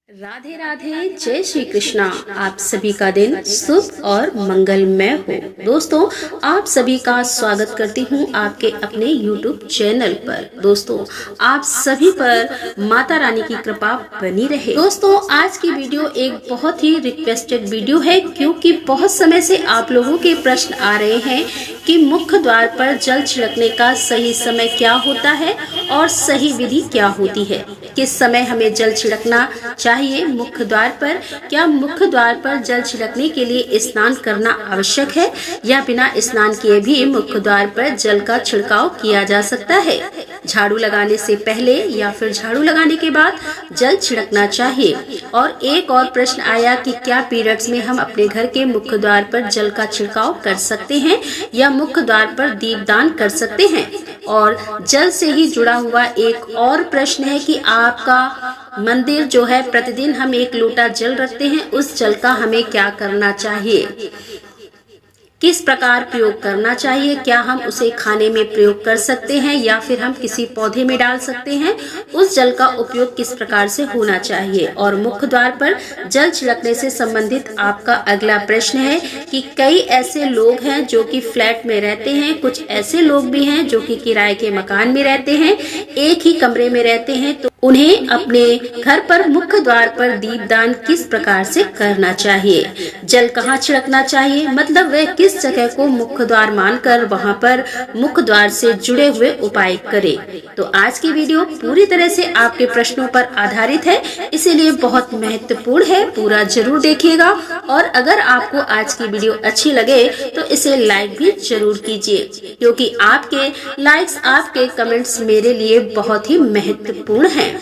राधे राधे, जय श्री कृष्णा। आप सभी का दिन शुभ और मंगलमय हो। दोस्तों, आप सभी का स्वागत करती हूँ आपके अपने YouTube चैनल पर। दोस्तों, आप सभी पर माता रानी की कृपा बनी रहे। दोस्तों, आज की वीडियो एक बहुत ही रिक्वेस्टेड वीडियो है, क्योंकि बहुत समय से आप लोगों के प्रश्न आ रहे हैं कि मुख्य द्वार पर जल छिड़कने का सही समय क्या होता है और सही विधि क्या होती है। किस समय हमें जल छिड़कना चाहिए मुख्य द्वार पर? क्या मुख्य द्वार पर जल छिड़कने के लिए स्नान करना आवश्यक है या बिना स्नान किए भी मुख्य द्वार पर जल का छिड़काव किया जा सकता है? झाड़ू लगाने से पहले या फिर झाड़ू लगाने के बाद जल छिड़कना चाहिए। और एक और प्रश्न आया कि क्या पीरियड्स में हम अपने घर के मुख्य द्वार पर जल का छिड़काव कर सकते हैं या मुख्य द्वार पर दीपदान कर सकते हैं। और जल से ही जुड़ा हुआ एक और प्रश्न है कि आपका मंदिर जो है, प्रतिदिन हम 1 लोटा जल रखते हैं, उस जल का हमें क्या करना चाहिए, किस प्रकार प्रयोग करना चाहिए, क्या हम उसे खाने में प्रयोग कर सकते हैं या फिर हम किसी पौधे में डाल सकते हैं, उस जल का उपयोग किस प्रकार से होना चाहिए। और मुख्य द्वार पर जल छिड़कने से संबंधित आपका अगला प्रश्न है कि कई ऐसे लोग हैं जो कि फ्लैट में रहते हैं, कुछ ऐसे लोग भी हैं जो कि किराए के मकान में रहते हैं, एक ही कमरे में रहते हैं, तो उन्हें अपने घर पर मुख्य द्वार पर दीपदान किस प्रकार से करना चाहिए, जल कहाँ छिड़कना चाहिए, मतलब वह किस जगह को मुख्य द्वार मानकर वहां पर मुख्य द्वार से जुड़े हुए उपाय करे। तो आज की वीडियो पूरी तरह से आपके प्रश्नों पर आधारित है, इसीलिए बहुत महत्वपूर्ण है, पूरा जरूर देखिएगा। और अगर आपको आज की वीडियो अच्छी लगे तो इसे लाइक भी जरूर कीजिए, क्योंकि आपके लाइक्स, आपके कमेंट्स मेरे लिए बहुत ही महत्वपूर्ण है,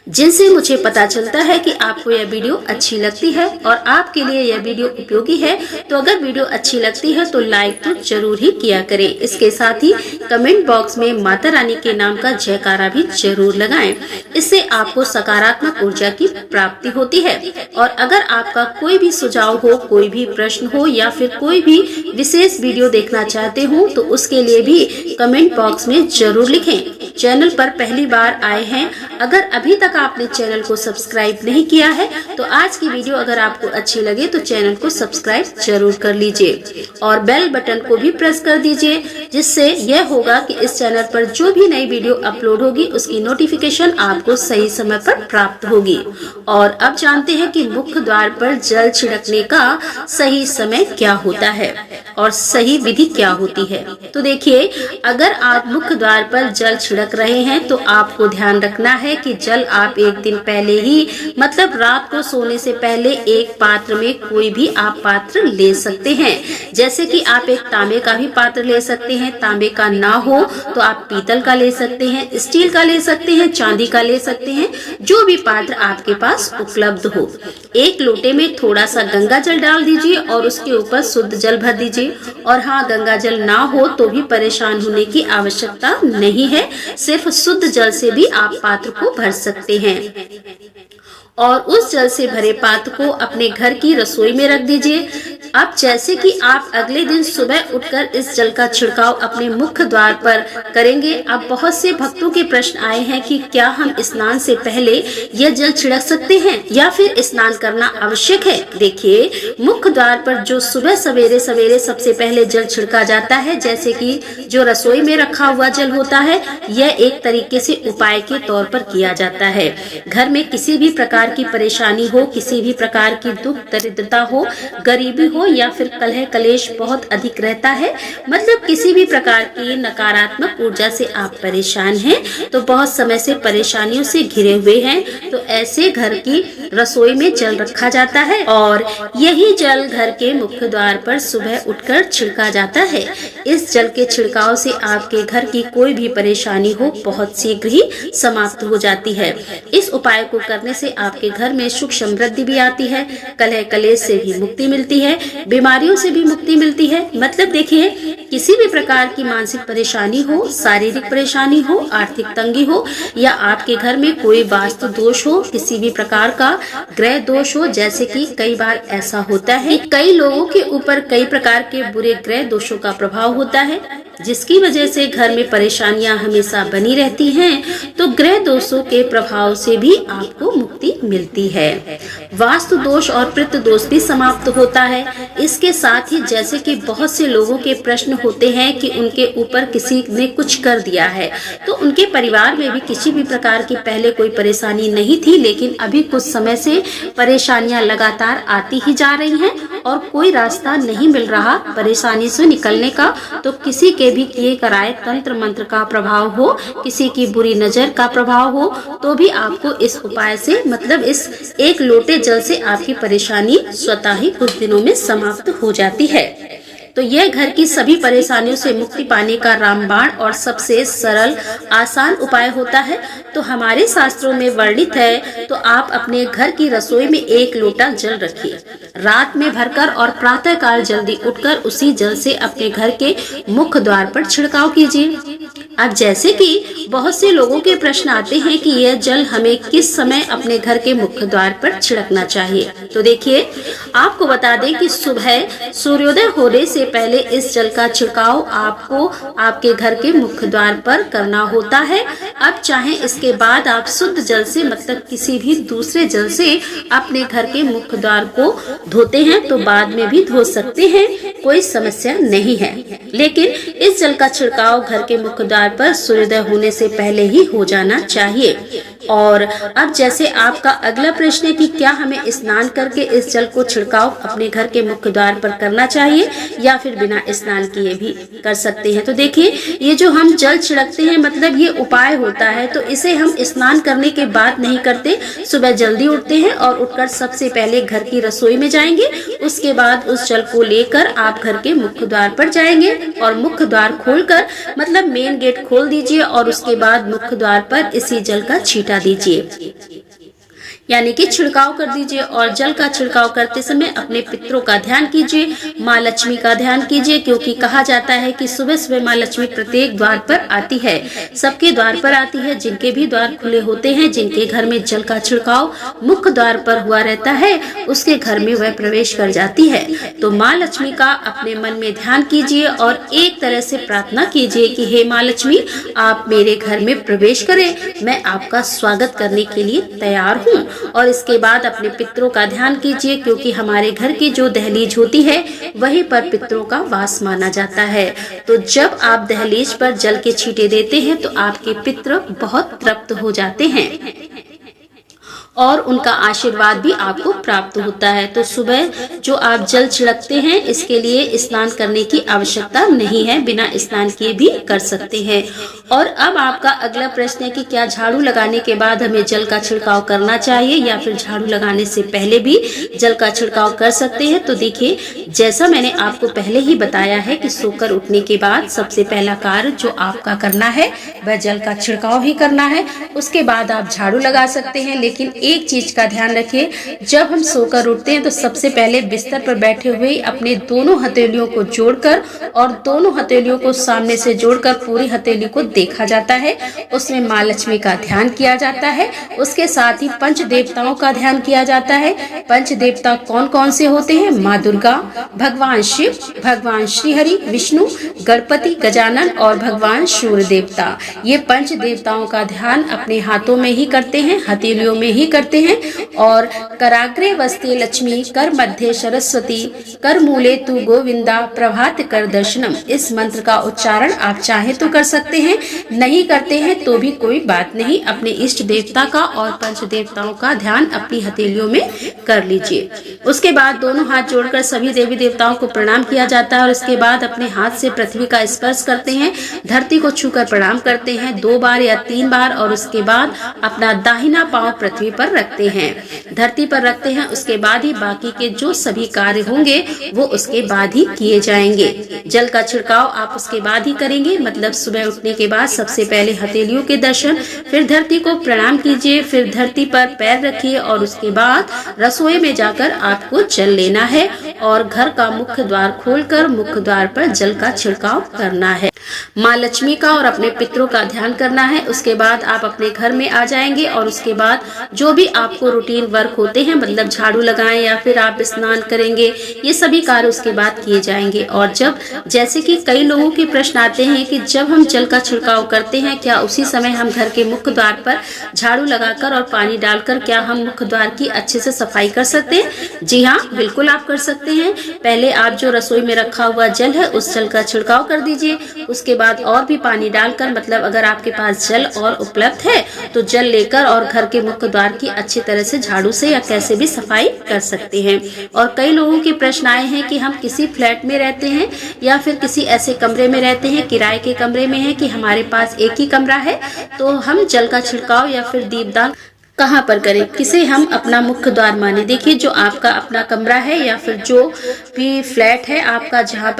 जिनसे मुझे पता चलता है कि आपको यह वीडियो अच्छी लगती है और आपके लिए यह वीडियो उपयोगी है। तो अगर वीडियो अच्छी लगती है तो लाइक तो जरूर ही किया करें। इसके साथ ही कमेंट बॉक्स में माता रानी के नाम का जयकारा भी जरूर लगाएं। इससे आपको सकारात्मक ऊर्जा की प्राप्ति होती है। और अगर आपका कोई भी सुझाव हो, कोई भी प्रश्न हो या फिर कोई भी विशेष वीडियो देखना चाहते हो तो उसके लिए भी कमेंट बॉक्स में जरूर लिखें। चैनल पर पहली बार आए हैं, अगर अभी तक आपने चैनल को सब्सक्राइब नहीं किया है तो आज की वीडियो अगर आपको अच्छी लगे तो चैनल को सब्सक्राइब जरूर कर लीजिए और बेल बटन को भी प्रेस कर दीजिए, जिससे यह होगा कि इस चैनल पर जो भी नई वीडियो अपलोड होगी उसकी नोटिफिकेशन आपको सही समय पर प्राप्त होगी। और अब जानते हैं कि मुख्य द्वार पर जल छिड़कने का सही समय क्या होता है और सही विधि क्या होती है। तो देखिए, अगर आप मुख्य द्वार पर जल छिड़क रहे हैं तो आपको ध्यान रखना है कि जल आप एक दिन पहले ही, मतलब रात को सोने से पहले, एक पात्र में कोई भी आप पात्र ले सकते हैं। जैसे कि आप एक तांबे का भी पात्र ले सकते हैं, तांबे का ना हो तो आप पीतल का ले सकते हैं, स्टील का ले सकते हैं, चांदी का ले सकते हैं, जो भी पात्र आपके पास उपलब्ध हो। एक लोटे में थोड़ा सा गंगा जल डाल दीजिए और उसके ऊपर शुद्ध जल भर दीजिए। और हाँ, गंगा जल ना हो तो भी परेशान होने की आवश्यकता नहीं है, सिर्फ शुद्ध जल से भी आप पात्र को भर सकते हैं। और उस जल से भरे पात्र को अपने घर की रसोई में रख दीजिए। अब जैसे कि आप अगले दिन सुबह उठकर इस जल का छिड़काव अपने मुख्य द्वार पर करेंगे। अब बहुत से भक्तों के प्रश्न आए हैं कि क्या हम स्नान से पहले यह जल छिड़क सकते हैं या फिर स्नान करना आवश्यक है। देखिए, मुख्य द्वार पर जो सुबह सवेरे सवेरे सबसे पहले जल छिड़का जाता है, जैसे कि जो रसोई में रखा हुआ जल होता है, यह एक तरीके से उपाय के तौर पर किया जाता है। घर में किसी भी प्रकार की परेशानी हो, किसी भी प्रकार की दुख दरिद्रता हो, गरीबी हो या फिर कलह कलेश बहुत अधिक रहता है, मतलब किसी भी प्रकार की नकारात्मक ऊर्जा से आप परेशान हैं, तो बहुत समय से परेशानियों से घिरे हुए हैं, तो ऐसे घर की रसोई में जल रखा जाता है और यही जल घर के मुख्य द्वार पर सुबह उठकर छिड़का जाता है। इस जल के छिड़काव से आपके घर की कोई भी परेशानी हो बहुत शीघ्र ही समाप्त हो जाती है। इस उपाय को करने से आपके घर में सुख समृद्धि भी आती है, कलह कलेश से भी मुक्ति मिलती है, बीमारियों से भी मुक्ति मिलती है। मतलब देखिए, किसी भी प्रकार की मानसिक परेशानी हो, शारीरिक परेशानी हो, आर्थिक तंगी हो या आपके घर में कोई वास्तु दोष हो, किसी भी प्रकार का ग्रह दोष हो, जैसे कि कई बार ऐसा होता है कई लोगों के ऊपर कई प्रकार के बुरे ग्रह दोषों का प्रभाव होता है, जिसकी वजह से घर में परेशानियां हमेशा बनी रहती हैं, तो ग्रह दोषों के प्रभाव से भी आपको मुक्ति मिलती है। वास्तु दोष और पितृ दोष भी समाप्त होता है। इसके साथ ही जैसे कि बहुत से लोगों के प्रश्न होते हैं कि उनके ऊपर किसी ने कुछ कर दिया है, तो उनके परिवार में भी किसी भी प्रकार की पहले कोई परेशानी नहीं थी, लेकिन अभी कुछ समय से परेशानियां लगातार आती ही जा रही हैं और कोई रास्ता नहीं मिल रहा परेशानी से निकलने का। तो किसी के भी किए कराए तंत्र मंत्र का प्रभाव हो, किसी की बुरी नजर का प्रभाव हो, तो भी आपको इस उपाय से, मतलब इस एक लोटे जल से आपकी परेशानी स्वतः ही कुछ दिनों में समाप्त हो जाती है। तो यह घर की सभी परेशानियों से मुक्ति पाने का रामबाण और सबसे सरल आसान उपाय होता है। तो हमारे शास्त्रों में वर्णित है। तो आप अपने घर की रसोई में 1 लोटा जल रखिए, रात में भरकर और प्रातः काल जल्दी उठकर उसी जल से अपने घर के मुख्य द्वार पर छिड़काव कीजिए। अब जैसे कि बहुत से लोगों के प्रश्न आते हैं कि यह जल हमें किस समय अपने घर के मुख्य द्वार पर छिड़कना चाहिए, तो देखिए आपको बता दें कि सुबह सूर्योदय होने से पहले इस जल का छिड़काव आपको आपके घर के मुख्य द्वार पर करना होता है। अब चाहे इसके बाद आप शुद्ध जल से, मतलब किसी भी दूसरे जल से अपने घर के मुख्य द्वार को धोते हैं तो बाद में भी धो सकते हैं, कोई समस्या नहीं है। लेकिन इस जल का छिड़काव घर के मुख्य द्वार पर सूर्योदय होने से पहले ही हो जाना चाहिए। और अब जैसे आपका अगला प्रश्न है कि क्या हमें स्नान करके इस जल को छिड़काव अपने घर के मुख्य द्वार पर करना चाहिए या फिर बिना स्नान किए भी कर सकते हैं। तो देखिए ये जो हम जल छिड़कते हैं, मतलब ये उपाय होता है, तो इसे हम स्नान करने के बाद नहीं करते। सुबह जल्दी उठते हैं और उठकर सबसे पहले घर की रसोई में जाएंगे, उसके बाद उस जल को लेकर आप घर के मुख्य द्वार पर जाएंगे और मुख्य द्वार खोलकर, मतलब मेन गेट खोल दीजिए और उसके बाद मुख्य द्वार पर इसी जल का छींटा दीजिए, यानी कि छिड़काव कर दीजिए। और जल का छिड़काव करते समय अपने पितरों का ध्यान कीजिए, माँ लक्ष्मी का ध्यान कीजिए, क्योंकि कहा जाता है कि सुबह सुबह माँ लक्ष्मी प्रत्येक द्वार पर आती है, सबके द्वार पर आती है। जिनके भी द्वार खुले होते हैं, जिनके घर में जल का छिड़काव मुख्य द्वार पर हुआ रहता है, उसके घर में वह प्रवेश कर जाती है। तो माँ लक्ष्मी का अपने मन में ध्यान कीजिए और एक तरह से प्रार्थना कीजिए कि हे माँ लक्ष्मी, आप मेरे घर में प्रवेश करें, मैं आपका स्वागत करने के लिए तैयार हूँ। और इसके बाद अपने पितरों का ध्यान कीजिए, क्योंकि हमारे घर की जो दहलीज होती है वहीं पर पितरों का वास माना जाता है। तो जब आप दहलीज पर जल के छींटे देते हैं तो आपके पितर बहुत तृप्त हो जाते हैं और उनका आशीर्वाद भी आपको प्राप्त होता है। तो सुबह जो आप जल छिड़कते हैं, इसके लिए स्नान करने की आवश्यकता नहीं है, बिना स्नान किए भी कर सकते हैं। और अब आपका अगला प्रश्न है कि क्या झाड़ू लगाने के बाद हमें जल का छिड़काव करना चाहिए या फिर झाड़ू लगाने से पहले भी जल का छिड़काव कर सकते हैं। तो देखिए, जैसा मैंने आपको पहले ही बताया है कि सोकर उठने के बाद सबसे पहला कार्य जो आपका करना है वह जल का छिड़काव ही करना है। उसके बाद आप झाड़ू लगा सकते हैं, लेकिन एक चीज का ध्यान रखिए, जब हम सोकर उठते हैं तो सबसे पहले बिस्तर पर बैठे हुए अपने दोनों हथेलियों को जोड़कर और दोनों हथेलियों को सामने से जोड़कर पूरी हथेली को देखा जाता है, उसमें माँ लक्ष्मी का ध्यान किया जाता है। उसके साथ ही पंच देवताओं का ध्यान किया जाता है। पंच देवता कौन कौन से होते हैं? माँ दुर्गा, भगवान शिव, भगवान श्रीहरि, विष्णु, गणपति, गजानन और भगवान सूर्य देवता। ये पंच देवताओं का ध्यान अपने हाथों में ही करते हैं, हथेलियों में ही करते हैं। और कराग्रे वस्ते लक्ष्मी, कर मध्य सरस्वती, कर मूले तू गोविंदा, प्रभात कर दर्शनम। इस मंत्र का उच्चारण आप चाहे तो कर सकते हैं, नहीं करते हैं तो भी कोई बात नहीं। अपने इष्ट देवता का और पंच देवताओं का ध्यान अपनी हथेलियों में कर लीजिए। उसके बाद दोनों हाथ जोड़कर सभी देवी देवताओं को प्रणाम किया जाता है और उसके बाद अपने हाथ से पृथ्वी का स्पर्श करते हैं, धरती को छूकर प्रणाम करते हैं 2 बार या 3 बार। और उसके बाद अपना दाहिना पांव पृथ्वी पर रखते हैं, धरती पर रखते हैं। उसके बाद ही बाकी के जो सभी कार्य होंगे वो उसके बाद ही किए जाएंगे। जल का छिड़काव आप उसके बाद ही करेंगे, मतलब सुबह उठने के बाद सबसे पहले हथेलियों के दर्शन, फिर धरती को प्रणाम कीजिए, फिर धरती पर पैर रखिए और उसके बाद रसोई में जाकर आपको जल लेना है और घर का मुख्य द्वार खोलकर मुख्य द्वार पर जल का छिड़काव करना है। माँ लक्ष्मी का और अपने पितरों का ध्यान करना है। उसके बाद आप अपने घर में आ जाएंगे और उसके बाद जो भी आपको रूटीन वर्क होते हैं, मतलब झाड़ू लगाएं या फिर आप स्नान करेंगे, ये सभी कार्य उसके बाद किए जाएंगे। और जब जैसे कि कई लोगों के प्रश्न आते हैं कि जब हम जल का छिड़काव करते हैं, क्या उसी समय हम घर के मुख्य द्वार पर झाड़ू लगाकर और पानी डालकर क्या हम मुख्य द्वार की अच्छे से सफाई कर सकते हैं? जी हाँ, बिल्कुल आप कर सकते हैं। पहले आप जो रसोई में रखा हुआ जल है उस जल का छिड़काव कर दीजिए। उसके बाद और भी पानी डालकर, मतलब अगर आपके पास जल और उपलब्ध है तो जल लेकर और घर के मुख्य द्वार की अच्छी तरह से झाड़ू से या कैसे भी सफाई कर सकते हैं। और कई लोगों के प्रश्न आए हैं कि हम किसी फ्लैट में रहते हैं या फिर किसी ऐसे कमरे में रहते हैं, किराए के कमरे में है कि हमारे पास एक ही कमरा है, तो हम जल का छिड़काव या फिर दीपदान कहाँ पर करें, किसे हम अपना मुख्य द्वार माने। देखिए, जो आपका अपना कमरा है या फिर जो भी फ्लैट है आपका, जहाँ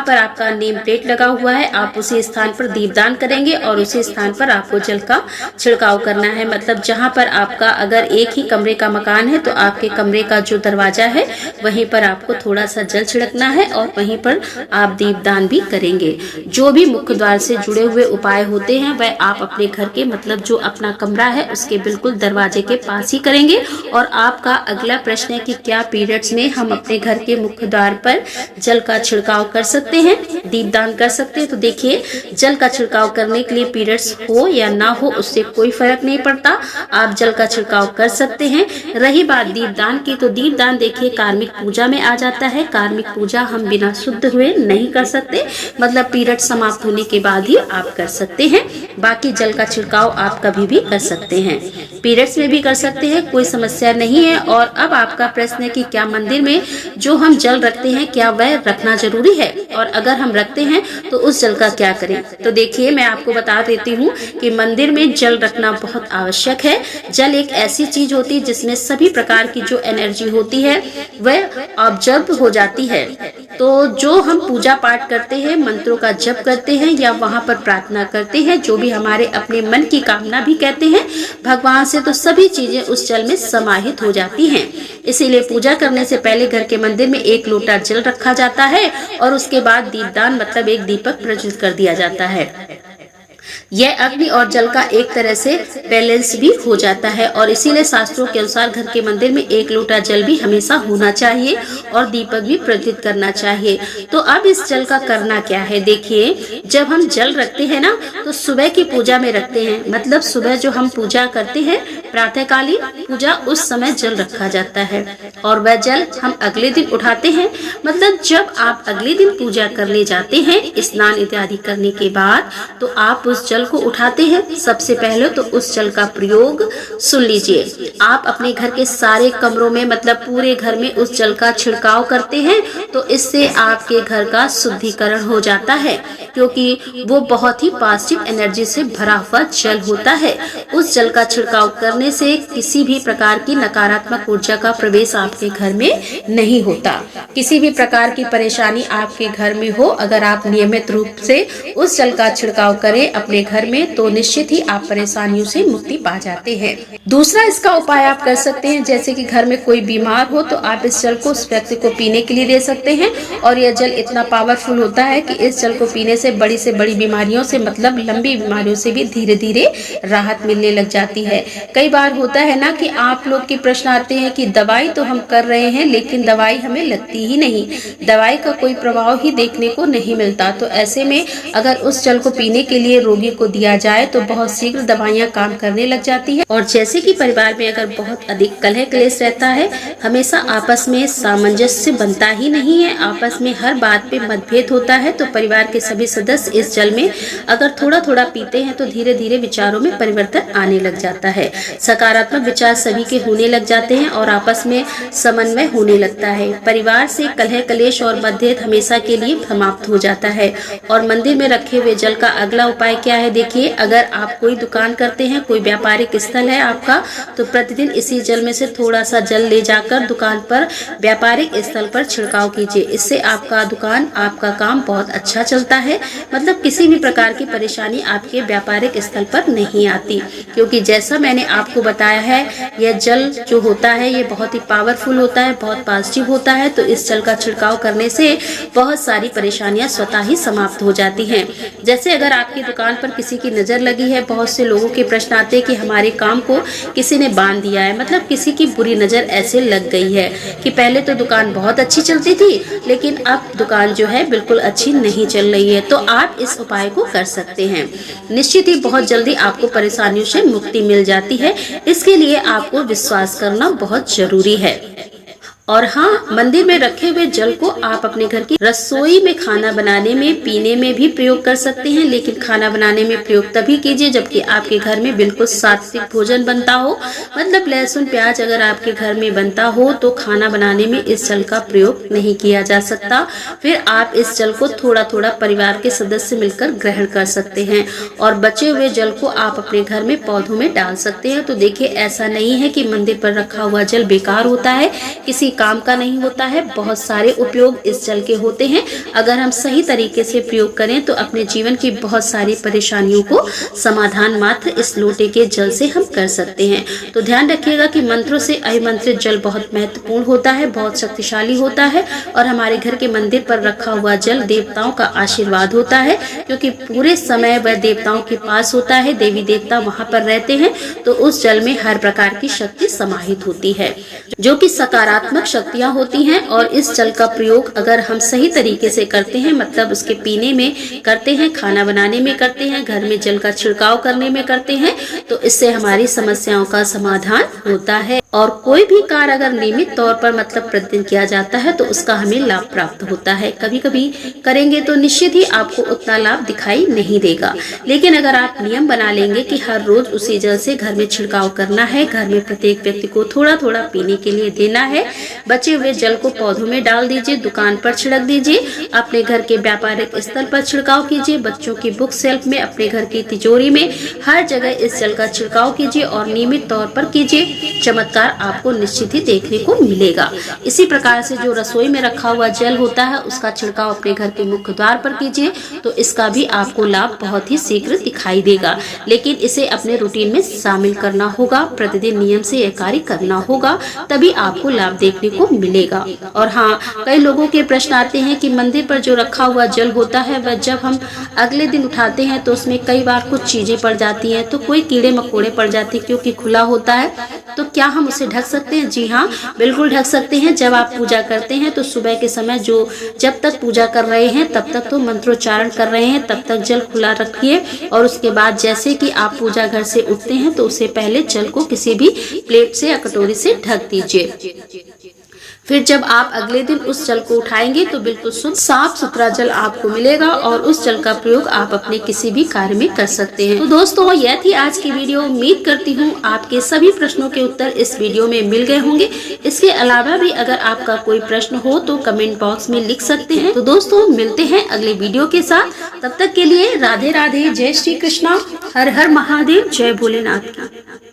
पर आपका नेम प्लेट लगा हुआ है, आप उसी स्थान पर दीपदान करेंगे और उसी स्थान पर आपको जल का छिड़काव करना है। मतलब जहाँ पर आपका अगर एक ही कमरे का मकान है तो आपके कमरे का जो दरवाजा है वहीं पर आपको थोड़ा सा जल छिड़कना है और वहीं पर आप दीपदान भी करेंगे। जो भी मुख्य द्वार से जुड़े हुए उपाय होते हैं वह आप अपने घर के, मतलब जो अपना कमरा है उसके बिल्कुल दरवाजे के पास ही करेंगे। और आपका अगला प्रश्न है कि क्या पीरियड्स में हम अपने घर के मुख्य द्वार पर जल का छिड़काव कर सकते हैं, दीपदान कर सकते हैं? तो देखिए, जल का छिड़काव करने के लिए पीरियड्स हो या ना हो उससे कोई फर्क नहीं पड़ता, आप जल का छिड़काव कर सकते हैं। रही बात दीपदान की, तो दीपदान देखिए कार्मिक पूजा में आ जाता है। कार्मिक पूजा हम बिना शुद्ध हुए नहीं कर सकते, मतलब पीरियड समाप्त होने के बाद ही आप कर सकते हैं। बाकी जल का छिड़काव आप कभी भी कर सकते हैं, पीरियड्स में भी कर सकते हैं, कोई समस्या नहीं है। और अब आपका प्रश्न है कि क्या मंदिर में जो हम जल रखते हैं क्या वह रखना जरूरी है, और अगर हम रखते हैं तो उस जल का क्या करें? तो देखिए, मैं आपको बता देती हूँ कि मंदिर में जल रखना बहुत आवश्यक है। जल एक ऐसी चीज होती है जिसमें सभी प्रकार की जो एनर्जी होती है वह ऑब्जर्व हो जाती है। तो जो हम पूजा पाठ करते हैं, मंत्रों का जप करते हैं या वहाँ पर प्रार्थना करते हैं, जो भी हमारे अपने मन की कामना भी कहते हैं भगवान से, तो सभी चीजें उस जल में समाहित हो जाती हैं। इसीलिए पूजा करने से पहले घर के मंदिर में 1 लोटा जल रखा जाता है और उसके बाद दीपदान, मतलब एक दीपक प्रज्वलित कर दिया जाता है। यह अग्नि और जल का एक तरह से बैलेंस भी हो जाता है और इसीलिए शास्त्रों के अनुसार घर के मंदिर में 1 लोटा जल भी हमेशा होना चाहिए और दीपक भी प्रज्वलित करना चाहिए। तो अब इस जल का करना क्या है? देखिए, जब हम जल रखते हैं ना तो सुबह की पूजा में रखते हैं, मतलब सुबह जो हम पूजा करते हैं प्रातःकालीन पूजा, उस समय जल रखा जाता है और वह जल हम अगले दिन उठाते हैं। मतलब जब आप अगले दिन पूजा करने जाते हैं स्नान इत्यादि करने के बाद, तो आप उस जल को उठाते हैं। सबसे पहले तो उस जल का प्रयोग सुन लीजिए, आप अपने घर के सारे कमरों में, मतलब पूरे घर में उस जल का छिड़काव करते हैं, तो इससे आपके घर का शुद्धिकरण हो जाता है, क्योंकि वो बहुत ही पॉजिटिव एनर्जी से भरा हुआ जल होता है। उस जल का छिड़काव करने से किसी भी प्रकार की नकारात्मक ऊर्जा का प्रवेश आपके घर में नहीं होता। किसी भी प्रकार की परेशानी आपके घर में हो, अगर आप नियमित रूप से उस जल का छिड़काव करें अपने घर में, तो निश्चित ही आप परेशानियों से मुक्ति पा जाते हैं। दूसरा इसका उपाय आप कर सकते हैं, जैसे कि घर में कोई बीमार हो तो आप इस जल को उस व्यक्ति को पीने के लिए दे सकते हैं और यह जल इतना पावरफुल होता है कि इस जल को पीने से बड़ी बीमारियों से, मतलब लंबी बीमारियों से भी धीरे धीरे राहत मिलने लग जाती है। कई बार होता है ना कि आप लोग के प्रश्न आते हैं कि दवाई तो हम कर रहे हैं लेकिन दवाई हमें लगती ही नहीं, दवाई का कोई प्रभाव ही देखने को नहीं मिलता। तो ऐसे में अगर उस जल को पीने के लिए रोगी को दिया जाए तो बहुत शीघ्र दवाइयाँ काम करने लग जाती है। और जैसे कि परिवार में अगर बहुत अधिक कलह क्लेश रहता है, हमेशा आपस में सामंजस्य बनता ही नहीं है, आपस में हर बात पे मतभेद होता है, तो परिवार के सभी सदस्य इस जल में अगर थोड़ा थोड़ा पीते हैं तो धीरे धीरे विचारों में परिवर्तन आने लग जाता है। सकारात्मक विचार सभी के होने लग जाते हैं और आपस में समन्वय होने लगता है। परिवार से कलह क्लेश और मतभेद हमेशा के लिए समाप्त हो जाता है। और मंदिर में रखे हुए जल का अगला उपाय क्या है देखिए, अगर आप कोई दुकान करते हैं, कोई व्यापारिक स्थल है आपका, तो प्रतिदिन इसी जल में से थोड़ा सा जल ले जाकर दुकान पर, व्यापारिक स्थल पर छिड़काव कीजिए। इससे आपका दुकान, आपका काम बहुत अच्छा चलता है। मतलब किसी भी प्रकार की परेशानी आपके व्यापारिक स्थल पर नहीं आती, क्योंकि जैसा मैंने आपको बताया है, यह जल जो होता है ये बहुत ही पावरफुल होता है, बहुत पॉजिटिव होता है। तो इस जल का छिड़काव करने से बहुत सारी परेशानियां स्वतः ही समाप्त हो जाती हैं। जैसे अगर आपकी दुकान पर किसी की नजर लगी है, बहुत से लोगों के प्रश्न आते हैं कि हमारे काम को किसी ने बांध दिया है, मतलब किसी की बुरी नजर ऐसे लग गई है कि पहले तो दुकान बहुत अच्छी चलती थी, लेकिन अब दुकान जो है बिल्कुल अच्छी नहीं चल रही है। तो आप इस उपाय को कर सकते हैं। निश्चित ही बहुत जल्दी आपको परेशानियों से मुक्ति मिल जाती है। इसके लिए आपको विश्वास करना बहुत जरूरी है। और हाँ, मंदिर में रखे हुए जल को आप अपने घर की रसोई में खाना बनाने में, पीने में भी प्रयोग कर सकते हैं, लेकिन खाना बनाने में प्रयोग तभी कीजिए जबकि आपके घर में बिल्कुल सात्विक भोजन बनता हो। मतलब लहसुन प्याज अगर आपके घर में बनता हो तो खाना बनाने में इस जल का प्रयोग नहीं किया जा सकता। फिर आप इस जल को थोड़ा थोड़ा परिवार के सदस्य मिलकर ग्रहण कर सकते हैं, और बचे हुए जल को आप अपने घर में पौधों में डाल सकते हैं। तो देखिए, ऐसा नहीं है कि मंदिर पर रखा हुआ जल बेकार होता है, किसी काम का नहीं होता है। बहुत सारे उपयोग इस जल के होते हैं। अगर हम सही तरीके से प्रयोग करें तो अपने जीवन की बहुत सारी परेशानियों को समाधान मात्र इस लोटे के जल से हम कर सकते हैं। तो ध्यान रखिएगा कि मंत्रों से अभिमंत्रित जल बहुत महत्वपूर्ण होता है, बहुत शक्तिशाली होता है, और हमारे घर के मंदिर पर रखा हुआ जल देवताओं का आशीर्वाद होता है, क्योंकि पूरे समय वह देवताओं के पास होता है, देवी देवता वहाँ पर रहते हैं। तो उस जल में हर प्रकार की शक्ति समाहित होती है, जो कि सकारात्मक शक्तियां होती हैं। और इस जल का प्रयोग अगर हम सही तरीके से करते हैं, मतलब उसके पीने में करते हैं, खाना बनाने में करते हैं, घर में जल का छिड़काव करने में करते हैं, तो इससे हमारी समस्याओं का समाधान होता है। और कोई भी कार्य अगर नियमित तौर पर मतलब प्रतिदिन किया जाता है तो उसका हमें लाभ प्राप्त होता है। कभी कभी करेंगे तो निश्चित ही आपको उतना लाभ दिखाई नहीं देगा, लेकिन अगर आप नियम बना लेंगे कि हर रोज उसी जल से घर में छिड़काव करना है, घर में प्रत्येक व्यक्ति को थोड़ा थोड़ा पीने के लिए देना है, बचे हुए जल को पौधों में डाल दीजिए, दुकान पर छिड़क दीजिए, अपने घर के व्यापारिक स्थल पर छिड़काव कीजिए, बच्चों की बुक शेल्फ में, अपने घर की तिजोरी में, हर जगह इस जल का छिड़काव कीजिए और नियमित तौर पर कीजिए। चमत्कार आपको निश्चित ही देखने को मिलेगा। इसी प्रकार से जो रसोई में रखा हुआ जल होता है उसका छिड़काव अपने घर के मुख्य द्वार पर कीजिए, तो इसका भी आपको लाभ बहुत ही शीघ्र दिखाई देगा। लेकिन इसे अपने रूटीन में शामिल करना होगा, प्रतिदिन नियम से यह कार्य करना होगा, तभी आपको लाभ देखने को मिलेगा। और हाँ, कई लोगों के प्रश्न आते हैं कि मंदिर पर जो रखा हुआ जल होता है वह जब हम अगले दिन उठाते हैं तो उसमें कई बार कुछ चीजें पड़ जाती हैं, तो कोई कीड़े मकोड़े पड़ जाते हैं, क्योंकि खुला होता है। तो क्या हम उसे ढक सकते हैं? जी हाँ, बिल्कुल ढक सकते हैं। जब आप पूजा करते हैं तो सुबह के समय जब तक पूजा कर रहे हैं तब तक तो मंत्रोच्चारण कर रहे हैं, तब तक जल खुला रखिए, और उसके बाद जैसे कि आप पूजा घर से उठते हैं तो उससे पहले जल को किसी भी प्लेट से या कटोरी से ढक दीजिए। फिर जब आप अगले दिन उस जल को उठाएंगे तो बिल्कुल शुद्ध साफ सुथरा जल आपको मिलेगा, और उस जल का प्रयोग आप अपने किसी भी कार्य में कर सकते हैं। तो दोस्तों, यह थी आज की वीडियो। उम्मीद करती हूँ आपके सभी प्रश्नों के उत्तर इस वीडियो में मिल गए होंगे। इसके अलावा भी अगर आपका कोई प्रश्न हो तो कमेंट बॉक्स में लिख सकते हैं। तो दोस्तों, मिलते हैं अगले वीडियो के साथ। तब तक के लिए राधे राधे, जय श्री कृष्णा, हर हर महादेव, जय भोलेनाथ की।